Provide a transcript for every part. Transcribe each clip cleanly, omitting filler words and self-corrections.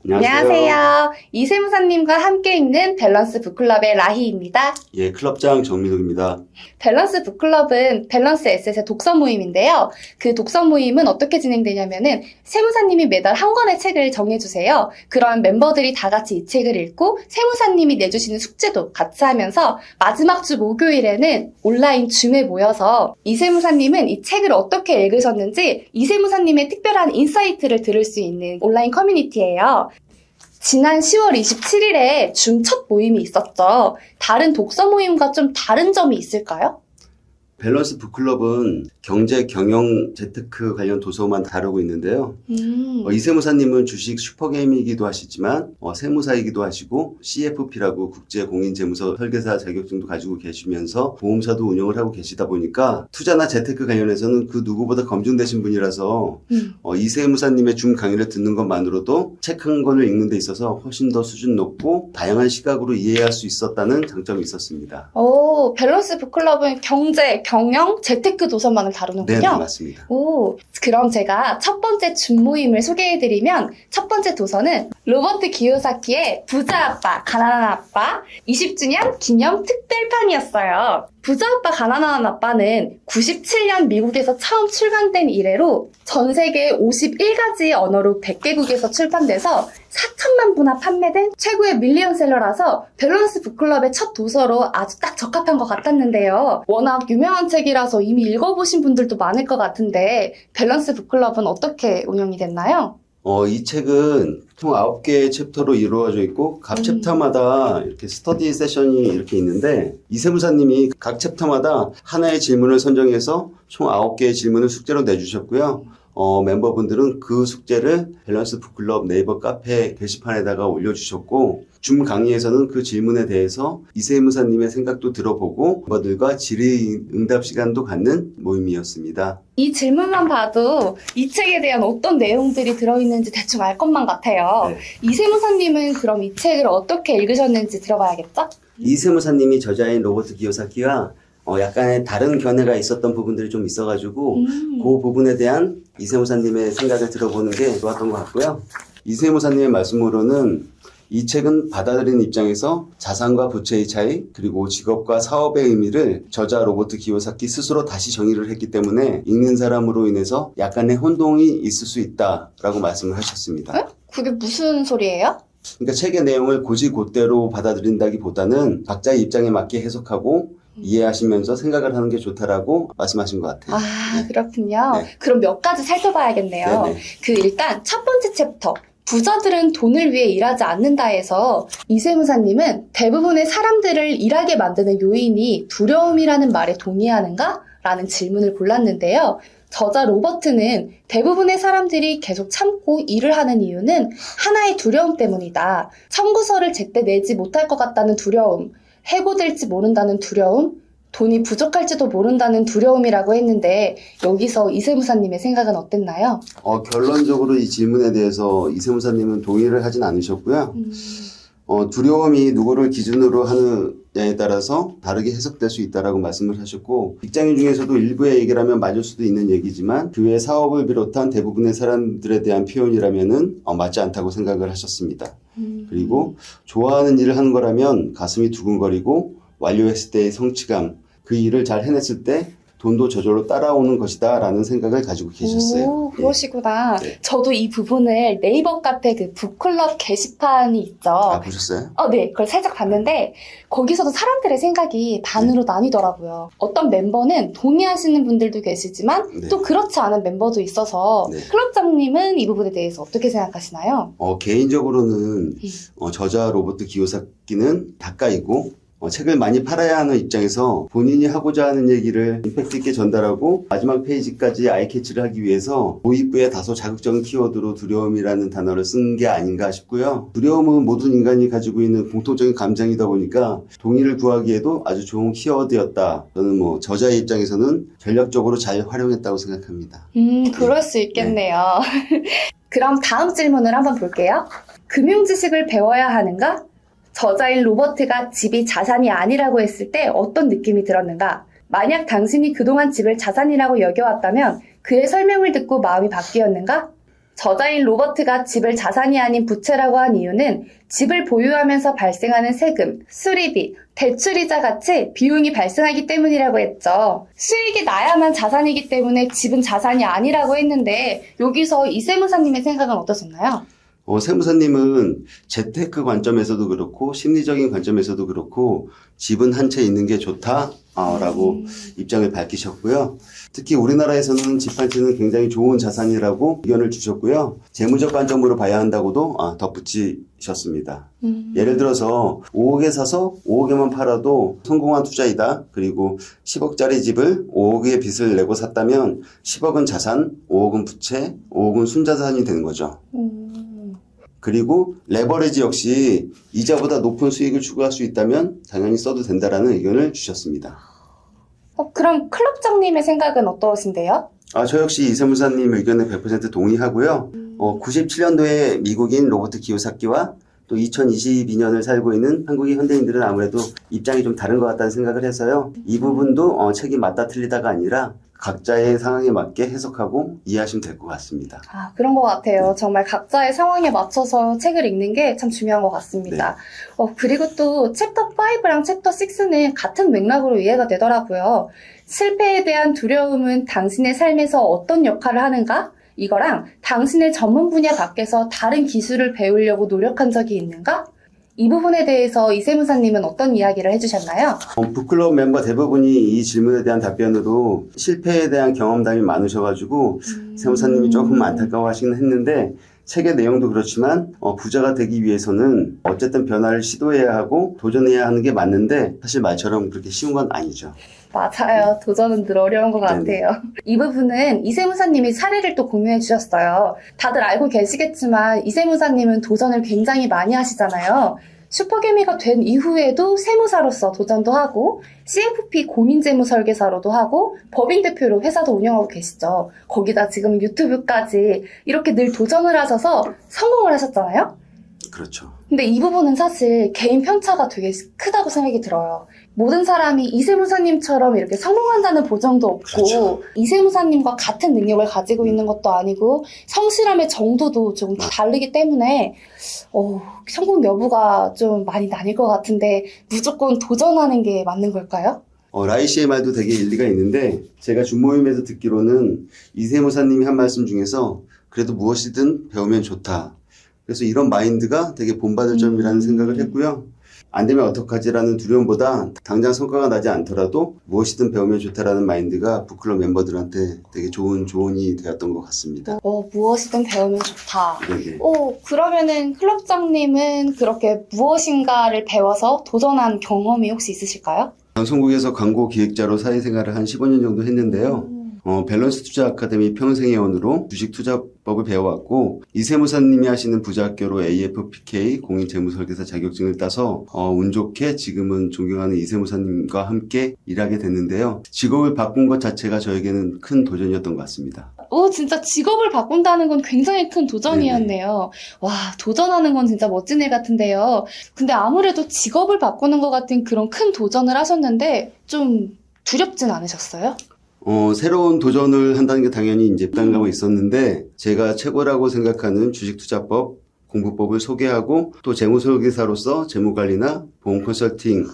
안녕하세요. 이세무사님과 함께 읽는 밸런스 북클럽의 라희입니다. 예, 클럽장 정민욱입니다. 밸런스 북클럽은 밸런스 에셋의 독서 모임인데요. 그 독서 모임은 어떻게 진행되냐면은 세무사님이 매달 한 권의 책을 정해주세요. 그럼 멤버들이 다 같이 이 책을 읽고 세무사님이 내주시는 숙제도 같이 하면서 마지막 주 목요일에는 온라인 줌에 모여서 이세무사님은 이 책을 어떻게 읽으셨는지 이세무사님의 특별한 인사이트를 들을 수 있는 온라인 커뮤니티예요. 지난 10월 27일에 줌 첫 모임이 있었죠. 다른 독서 모임과 좀 다른 점이 있을까요? 밸런스 북클럽은 경제, 경영, 재테크 관련 도서만 다루고 있는데요. 이세무사님은 주식 슈퍼게임이기도 하시지만 세무사이기도 하시고 CFP라고 국제공인재무서 설계사 자격증도 가지고 계시면서 보험사도 운영을 하고 계시다 보니까 투자나 재테크 관련해서는 그 누구보다 검증되신 분이라서 이세무사님의 줌 강의를 듣는 것만으로도 책 한 권을 읽는 데 있어서 훨씬 더 수준 높고 다양한 시각으로 이해할 수 있었다는 장점이 있었습니다. 오, 밸런스 북클럽은 경제, 경영, 재테크 도서만을 다루는군요. 네, 맞습니다. 오, 그럼 제가 첫 번째 줌 모임을 소개해드리면 첫 번째 도서는 로버트 기요사키의 부자 아빠, 가난한 아빠 20주년 기념 특별판이었어요. 부자 아빠, 가난한 아빠는 97년 미국에서 처음 출간된 이래로 전 세계 51가지의 언어로 100개국에서 출판돼서 4천만 부나 판매된 최고의 밀리언셀러라서 밸런스 북클럽의 첫 도서로 아주 딱 적합한 것 같았는데요. 워낙 유명한 책이라서 이미 읽어보신 분들도 많을 것 같은데 밸런스 북클럽은 어떻게 운영이 됐나요? 이 책은 총 9개의 챕터로 이루어져 있고 각 챕터마다 이렇게 스터디 세션이 이렇게 있는데 이세무사님이 각 챕터마다 하나의 질문을 선정해서 총 9개의 질문을 숙제로 내주셨고요. 멤버분들은 그 숙제를 밸런스 북클럽 네이버 카페 게시판에다가 올려주셨고 줌 강의에서는 그 질문에 대해서 이세무사님의 생각도 들어보고 멤버들과 질의응답 시간도 갖는 모임이었습니다. 이 질문만 봐도 이 책에 대한 어떤 내용들이 들어있는지 대충 알 것만 같아요. 네. 이세무사님은 그럼 이 책을 어떻게 읽으셨는지 들어봐야겠죠? 이세무사님이 저자인 로버트 기요사키와 약간의 다른 견해가 있었던 부분들이 좀 있어가지고 그 부분에 대한 이세무사님의 생각을 들어보는 게 좋았던 것 같고요. 이세무사님의 말씀으로는 이 책은 받아들이는 입장에서 자산과 부채의 차이 그리고 직업과 사업의 의미를 저자 로버트 기요사키 스스로 다시 정의를 했기 때문에 읽는 사람으로 인해서 약간의 혼동이 있을 수 있다라고 말씀을 하셨습니다. 에? 그게 무슨 소리예요? 그러니까 책의 내용을 곧이곧대로 받아들인다기보다는 각자의 입장에 맞게 해석하고 이해하시면서 생각을 하는 게 좋다라고 말씀하신 것 같아요. 네. 그렇군요. 네. 그럼 몇 가지 살펴봐야겠네요. 네네. 일단 첫 번째 챕터. 부자들은 돈을 위해 일하지 않는다에서 이세무사님은 대부분의 사람들을 일하게 만드는 요인이 두려움이라는 말에 동의하는가? 라는 질문을 골랐는데요. 저자 로버트는 대부분의 사람들이 계속 참고 일을 하는 이유는 하나의 두려움 때문이다. 청구서를 제때 내지 못할 것 같다는 두려움, 해고될지 모른다는 두려움, 돈이 부족할지도 모른다는 두려움이라고 했는데 여기서 이세무사님의 생각은 어땠나요? 결론적으로 이 질문에 대해서 이세무사님은 동의를 하진 않으셨고요. 두려움이 누구를 기준으로 하느냐에 따라서 다르게 해석될 수 있다라고 말씀을 하셨고 직장인 중에서도 일부의 얘기를 하면 맞을 수도 있는 얘기지만 그 외 사업을 비롯한 대부분의 사람들에 대한 표현이라면은 맞지 않다고 생각을 하셨습니다. 그리고 좋아하는 일을 하는 거라면 가슴이 두근거리고 완료했을 때의 성취감 그 일을 잘 해냈을 때 돈도 저절로 따라오는 것이다 라는 생각을 가지고 계셨어요. 오, 그러시구나. 네. 저도 이 부분을 네이버 카페 그 북클럽 게시판이 있죠. 보셨어요? 네. 그걸 살짝 봤는데 거기서도 사람들의 생각이 반으로 나뉘더라고요. 어떤 멤버는 동의하시는 분들도 계시지만 네. 또 그렇지 않은 멤버도 있어서 네. 클럽장님은 이 부분에 대해서 어떻게 생각하시나요? 개인적으로는 저자 로버트 기요사키는 작가이고 책을 많이 팔아야 하는 입장에서 본인이 하고자 하는 얘기를 임팩트 있게 전달하고 마지막 페이지까지 아이캐치를 하기 위해서 도입부에 다소 자극적인 키워드로 두려움이라는 단어를 쓴 게 아닌가 싶고요. 두려움은 모든 인간이 가지고 있는 공통적인 감정이다 보니까 동의를 구하기에도 아주 좋은 키워드였다. 저는 저자의 입장에서는 전략적으로 잘 활용했다고 생각합니다. 그럴 수 있겠네요. 그럼 다음 질문을 한번 볼게요. 금융 지식을 배워야 하는가? 저자인 로버트가 집이 자산이 아니라고 했을 때 어떤 느낌이 들었는가? 만약 당신이 그동안 집을 자산이라고 여겨왔다면 그의 설명을 듣고 마음이 바뀌었는가? 저자인 로버트가 집을 자산이 아닌 부채라고 한 이유는 집을 보유하면서 발생하는 세금, 수리비, 대출이자 같이 비용이 발생하기 때문이라고 했죠. 수익이 나야만 자산이기 때문에 집은 자산이 아니라고 했는데 여기서 이세무사님의 생각은 어떠셨나요? 세무사님은 재테크 관점에서도 그렇고 심리적인 관점에서도 그렇고 집은 한 채 있는 게 좋다라고 입장을 밝히셨고요. 특히 우리나라에서는 집 한 채는 굉장히 좋은 자산이라고 의견을 주셨고요. 재무적 관점으로 봐야 한다고도 덧붙이셨습니다. 예를 들어서 5억에 사서 5억에만 팔아도 성공한 투자이다. 그리고 10억짜리 집을 5억의 빚을 내고 샀다면 10억은 자산, 5억은 부채, 5억은 순자산이 되는 거죠. 그리고 레버리지 역시 이자보다 높은 수익을 추구할 수 있다면 당연히 써도 된다라는 의견을 주셨습니다. 그럼 클럽장님의 생각은 어떠신데요? 저 역시 이세무사님 의견에 100% 동의하고요. 97년도에 미국인 로버트 기요사키와 또 2022년을 살고 있는 한국인 현대인들은 아무래도 입장이 좀 다른 것 같다는 생각을 해서요. 이 부분도 책이 맞다 틀리다가 아니라 각자의 상황에 맞게 해석하고 이해하시면 될 것 같습니다. 그런 것 같아요. 정말 각자의 상황에 맞춰서 책을 읽는 게 참 중요한 것 같습니다. 그리고 또 챕터 5랑 챕터 6는 같은 맥락으로 이해가 되더라고요. 실패에 대한 두려움은 당신의 삶에서 어떤 역할을 하는가? 이거랑 당신의 전문 분야 밖에서 다른 기술을 배우려고 노력한 적이 있는가? 이 부분에 대해서 이세무사님은 어떤 이야기를 해주셨나요? 북클럽 멤버 대부분이 이 질문에 대한 답변으로 실패에 대한 경험담이 많으셔가지고 세무사님이 조금 안타까워하시긴 했는데 책의 내용도 그렇지만 부자가 되기 위해서는 어쨌든 변화를 시도해야 하고 도전해야 하는 게 맞는데 사실 말처럼 그렇게 쉬운 건 아니죠. 맞아요. 도전은 늘 어려운 것 같아요. 이 부분은 이세무사님이 사례를 또 공유해 주셨어요. 다들 알고 계시겠지만 이세무사님은 도전을 굉장히 많이 하시잖아요. 슈퍼개미가 된 이후에도 세무사로서 도전도 하고 CFP 고민재무설계사로도 하고 법인 대표로 회사도 운영하고 계시죠. 거기다 지금 유튜브까지 이렇게 늘 도전을 하셔서 성공을 하셨잖아요. 그렇죠. 근데 이 부분은 사실 개인 편차가 되게 크다고 생각이 들어요. 모든 사람이 이세무사님처럼 이렇게 성공한다는 보장도 없고 그렇죠. 이세무사님과 같은 능력을 가지고 있는 것도 아니고 성실함의 정도도 좀 다르기 때문에 성공 여부가 좀 많이 나뉠 것 같은데 무조건 도전하는 게 맞는 걸까요? 라이 씨의 말도 되게 일리가 있는데 제가 준모임에서 듣기로는 이세무사님이 한 말씀 중에서 그래도 무엇이든 배우면 좋다. 그래서 이런 마인드가 되게 본받을 점이라는 생각을 했고요. 안 되면 어떡하지라는 두려움보다 당장 성과가 나지 않더라도 무엇이든 배우면 좋다라는 마인드가 북클럽 멤버들한테 되게 좋은 조언이 되었던 것 같습니다. 무엇이든 배우면 좋다. 네네. 그러면은 클럽장님은 그렇게 무엇인가를 배워서 도전한 경험이 혹시 있으실까요? 방송국에서 광고 기획자로 사회생활을 한 15년 정도 했는데요. 밸런스 투자 아카데미 평생회원으로 주식 투자법을 배워왔고 이세무사님이 하시는 부자학교로 AFPK 공인재무설계사 자격증을 따서 운 좋게 지금은 존경하는 이세무사님과 함께 일하게 됐는데요. 직업을 바꾼 것 자체가 저에게는 큰 도전이었던 것 같습니다. 진짜 직업을 바꾼다는 건 굉장히 큰 도전이었네요. 와, 도전하는 건 진짜 멋진 일 같은데요. 근데 아무래도 직업을 바꾸는 것 같은 그런 큰 도전을 하셨는데 좀 두렵진 않으셨어요? 새로운 도전을 한다는 게 당연히 이제 부담감이 있었는데 제가 최고라고 생각하는 주식투자법, 공부법을 소개하고 또 재무설계사로서 재무관리나 보험 컨설팅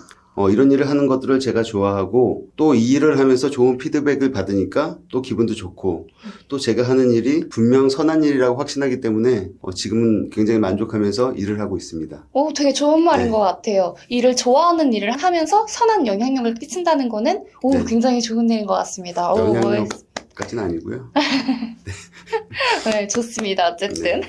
이런 일을 하는 것들을 제가 좋아하고 또 이 일을 하면서 좋은 피드백을 받으니까 또 기분도 좋고 또 제가 하는 일이 분명 선한 일이라고 확신하기 때문에 지금은 굉장히 만족하면서 일을 하고 있습니다. 되게 좋은 말인 네. 것 같아요. 일을 좋아하는 일을 하면서 선한 영향력을 끼친다는 거는 네. 굉장히 좋은 일인 것 같습니다. 영향력까지는 아니고요. 네, 좋습니다. 어쨌든.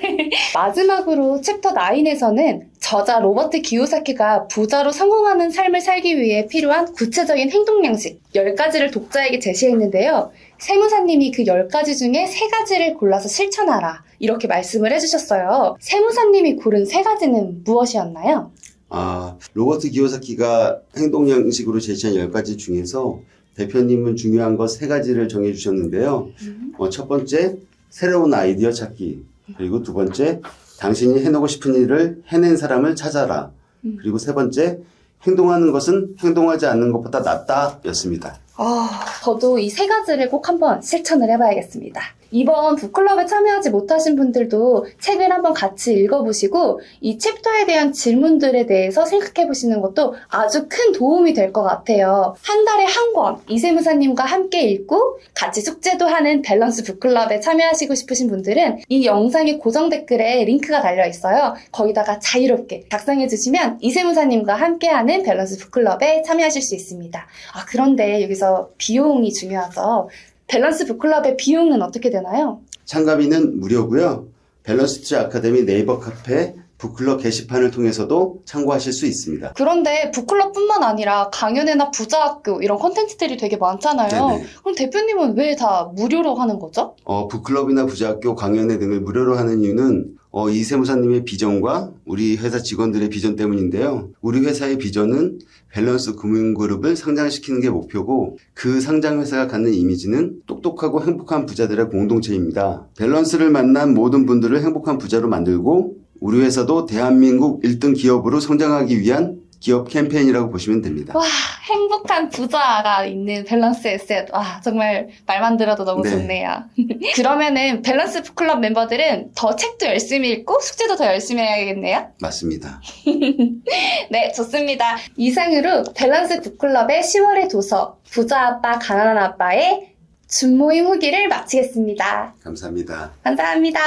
마지막으로 챕터 9에서는 저자 로버트 기요사키가 부자로 성공하는 삶을 살기 위해 필요한 구체적인 행동 양식 10가지를 독자에게 제시했는데요. 세무사님이 그 10가지 중에 3가지를 골라서 실천하라. 이렇게 말씀을 해주셨어요. 세무사님이 고른 3가지는 무엇이었나요? 로버트 기요사키가 행동 양식으로 제시한 10가지 중에서 대표님은 중요한 것 3가지를 정해주셨는데요. 첫 번째, 새로운 아이디어 찾기. 그리고 두 번째, 당신이 해내고 싶은 일을 해낸 사람을 찾아라. 그리고 세 번째, 행동하는 것은 행동하지 않는 것보다 낫다 였습니다. 저도 이 세 가지를 꼭 한번 실천을 해봐야겠습니다. 이번 북클럽에 참여하지 못하신 분들도 책을 한번 같이 읽어보시고 이 챕터에 대한 질문들에 대해서 생각해보시는 것도 아주 큰 도움이 될 것 같아요. 한 달에 한 권 이세무사님과 함께 읽고 같이 숙제도 하는 밸런스 북클럽에 참여하시고 싶으신 분들은 이 영상의 고정 댓글에 링크가 달려있어요. 거기다가 자유롭게 작성해주시면 이세무사님과 함께하는 밸런스 북클럽에 참여하실 수 있습니다. 그런데 여기서 비용이 중요하죠. 밸런스 북클럽의 비용은 어떻게 되나요? 참가비는 무료고요. 밸런스 아카데미 네이버 카페 북클럽 게시판을 통해서도 참고하실 수 있습니다. 그런데 북클럽뿐만 아니라 강연회나 부자학교 이런 콘텐츠들이 되게 많잖아요. 네네. 그럼 대표님은 왜 다 무료로 하는 거죠? 북클럽이나 부자학교 강연회 등을 무료로 하는 이유는 이세무사님의 비전과 우리 회사 직원들의 비전 때문인데요. 우리 회사의 비전은 밸런스 금융그룹을 상장시키는 게 목표고 그 상장 회사가 갖는 이미지는 똑똑하고 행복한 부자들의 공동체입니다. 밸런스를 만난 모든 분들을 행복한 부자로 만들고 우리 회사도 대한민국 1등 기업으로 성장하기 위한 기업 캠페인이라고 보시면 됩니다. 와, 행복한 부자가 있는 밸런스 에셋. 와, 정말 말만 들어도 너무 네. 좋네요. 그러면은 밸런스 북클럽 멤버들은 더 책도 열심히 읽고 숙제도 더 열심히 해야겠네요? 맞습니다. 네, 좋습니다. 이상으로 밸런스 북클럽의 10월의 도서 부자 아빠 가난한 아빠의 준모임 후기를 마치겠습니다. 감사합니다. 감사합니다.